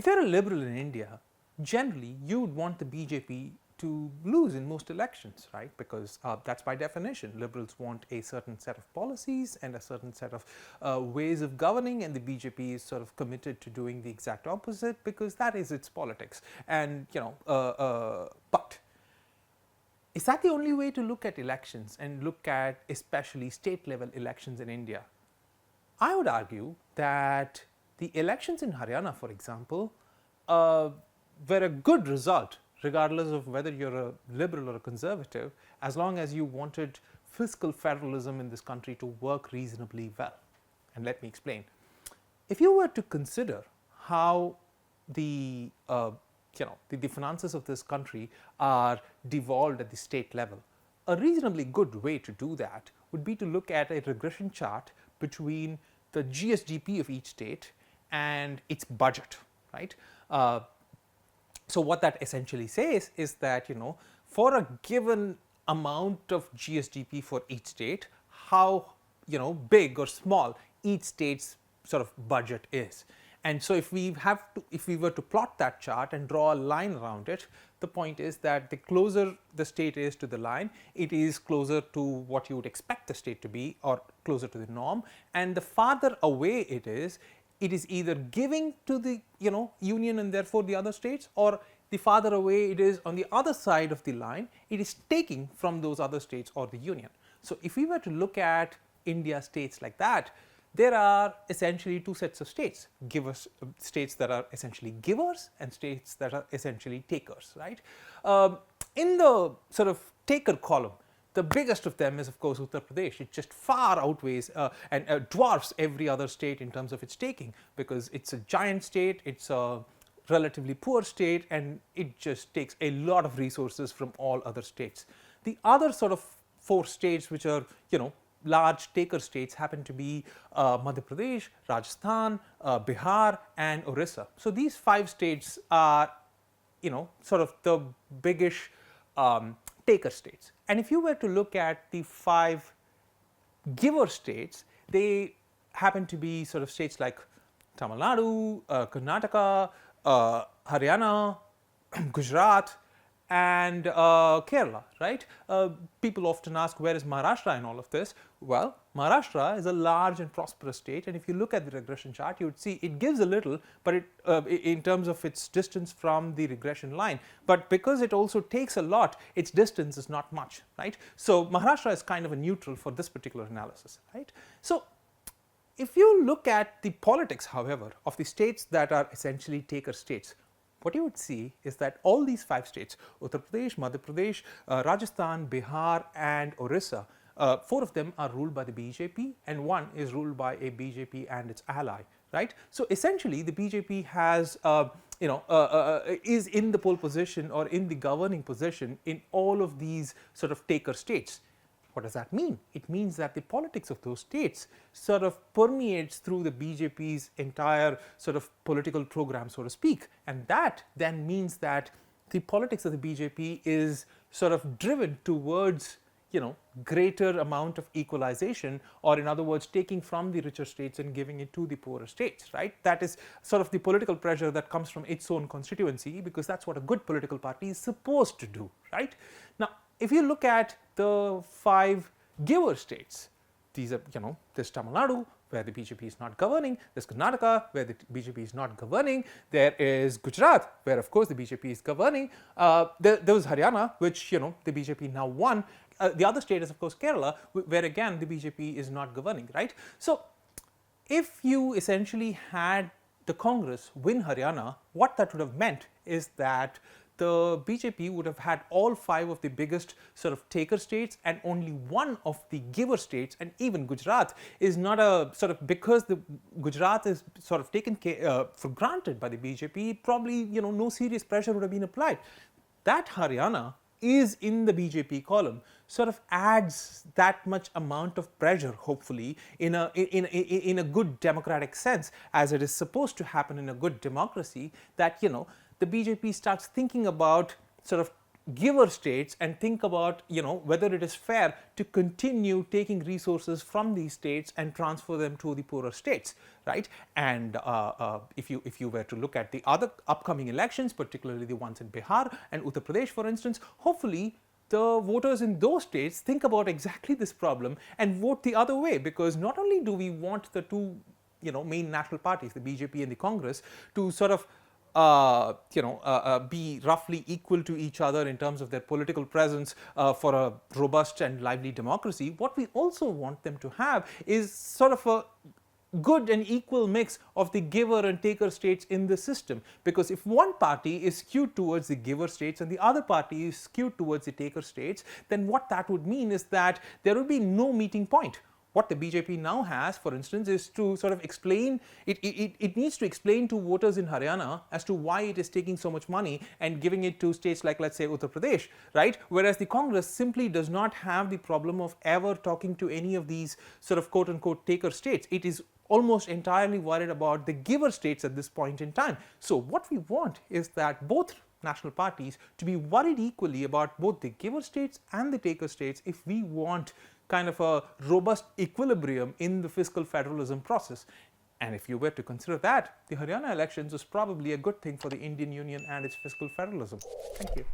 if you're a liberal in India, generally you would want the BJP to lose in most elections, right? Because that's by definition. Liberals want a certain set of policies and a certain set of ways of governing, and the BJP is sort of committed to doing the exact opposite because that is its politics. And but is that the only way to look at elections and look at especially state level elections in India? I would argue that the elections in Haryana, for example, were a good result regardless of whether you're a liberal or a conservative, as long as you wanted fiscal federalism in this country to work reasonably well. And let me explain. If you were to consider how the finances of this country are devolved at the state level, a reasonably good way to do that would be to look at a regression chart between the GSDP of each state and its budget, right? So what that essentially says is that, for a given amount of GSDP for each state, how big or small each state's sort of budget is. And so if we were to plot that chart and draw a line around it, the point is that the closer the state is to the line, it is closer to what you would expect the state to be, or closer to the norm, and the farther away it is either giving to the union and therefore the other states, or the farther away it is on the other side of the line, it is taking from those other states or the union. So if we were to look at India states like that, there are essentially two sets of states: states that are essentially givers and states that are essentially takers, right? In the sort of taker column, the biggest of them is, of course, Uttar Pradesh. It just far outweighs and dwarfs every other state in terms of its taking, because it's a giant state, it's a relatively poor state, and it just takes a lot of resources from all other states. The other sort of four states which are, large taker states happen to be Madhya Pradesh, Rajasthan, Bihar and Odisha. So these 5 states are, sort of the biggish taker states. And if you were to look at the 5 giver states, they happen to be sort of states like Tamil Nadu, Karnataka, Haryana, Gujarat and Kerala, right? People often ask, where is Maharashtra in all of this? Well, Maharashtra is a large and prosperous state, and if you look at the regression chart, you would see it gives a little, but in terms of its distance from the regression line, but because it also takes a lot, its distance is not much, right? So Maharashtra is kind of a neutral for this particular analysis, right? So if you look at the politics, however, of the states that are essentially taker states, what you would see is that all these 5 states, Uttar Pradesh, Madhya Pradesh, Rajasthan, Bihar and Odisha, 4 of them are ruled by the BJP and 1 is ruled by a BJP and its ally, right? So essentially the BJP has is in the pole position or in the governing position in all of these sort of taker states. What does that mean? It means that the politics of those states sort of permeates through the BJP's entire sort of political program, so to speak, and that then means that the politics of the BJP is sort of driven towards greater amount of equalization, or in other words, taking from the richer states and giving it to the poorer states, right? That is sort of the political pressure that comes from its own constituency, because that's what a good political party is supposed to do, right? Now, if you look at the 5 giver states, these are, there's Tamil Nadu, where the BJP is not governing, there's Karnataka, where the BJP is not governing, there is Gujarat, where of course the BJP is governing, there was Haryana, which, the BJP now won, the other state is of course Kerala, where again the BJP is not governing, right? So if you essentially had the Congress win Haryana, what that would have meant is that the BJP would have had all 5 of the biggest sort of taker states and only 1 of the giver states, and even Gujarat is not a sort of, because the Gujarat is sort of taken for granted by the BJP, probably no serious pressure would have been applied. That Haryana is in the BJP column sort of adds that much amount of pressure, hopefully, in a good democratic sense, as it is supposed to happen in a good democracy, that the BJP starts thinking about sort of giver states and think about, whether it is fair to continue taking resources from these states and transfer them to the poorer states, right? And if you were to look at the other upcoming elections, particularly the ones in Bihar and Uttar Pradesh, for instance, hopefully the voters in those states think about exactly this problem and vote the other way, because not only do we want the two main national parties, the BJP and the Congress, to sort of be roughly equal to each other in terms of their political presence for a robust and lively democracy. What we also want them to have is sort of a good and equal mix of the giver and taker states in the system, because if one party is skewed towards the giver states and the other party is skewed towards the taker states, then what that would mean is that there would be no meeting point. What the BJP now has, for instance, is to sort of explain, it needs to explain to voters in Haryana as to why it is taking so much money and giving it to states like, let's say, Uttar Pradesh, right? Whereas the Congress simply does not have the problem of ever talking to any of these sort of quote unquote taker states. It is almost entirely worried about the giver states at this point in time. So what we want is that both national parties to be worried equally about both the giver states and the taker states if we want kind of a robust equilibrium in the fiscal federalism process. And if you were to consider that, the Haryana elections was probably a good thing for the Indian Union and its fiscal federalism. Thank you.